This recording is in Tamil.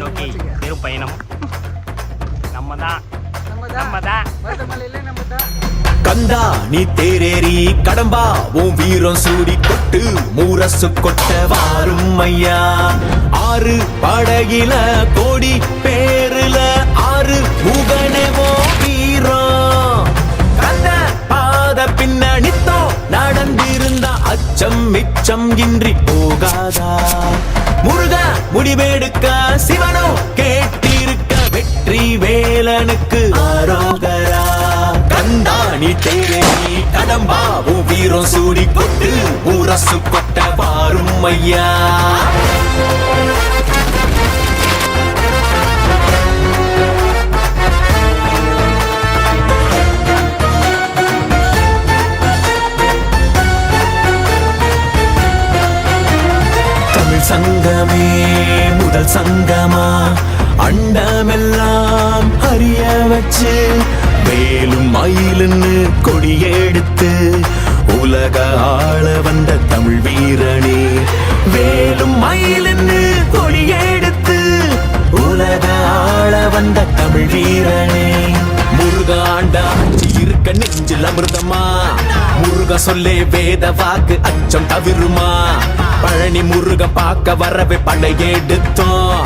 நோக்கி பெரும் பயணம். நம்ம தான் கந்தா நீ தேரேறி கடம்பா உன் வீரம் சூடி கொட்டு மூரசு கொட்ட வாரும் ஐயா. ஆறு படகில கோடி பேருல ஆறு முகனவோ வீரம். கந்த பாத பின்னணித்தோ நடந்திருந்தா அச்சம் மிச்சம் இன்றி போகாதா. முருக முடிவெடுக்க சிவனோ கேட்டிருக்க வெற்றி வேலனுக்கு ஆரோகரா. கந்தாணி தேரேறி கடம்பாவு வீரம் சூடி கொட்டு ஊரசு கொட்ட பாரும் ஐயா. சங்கமே முதல் சங்கமா அண்டமெல்லாம் அறிய வச்சு வேலும் மயிலுன்னு கொடியெடுத்து உலக ஆள வந்த தமிழ் வீரனே. வேலும் மயிலுன்னு கொடியெடுத்து உலக ஆள வந்த தமிழ் வீரனே. முருகாண்டா இருக்க நெஞ்சில் அமிர்தமா முருக சொல்லே வேத வாக்கு அச்சம் தவிருமா. பழனி முருக பார்க்க வரவே படை எடுத்தோம்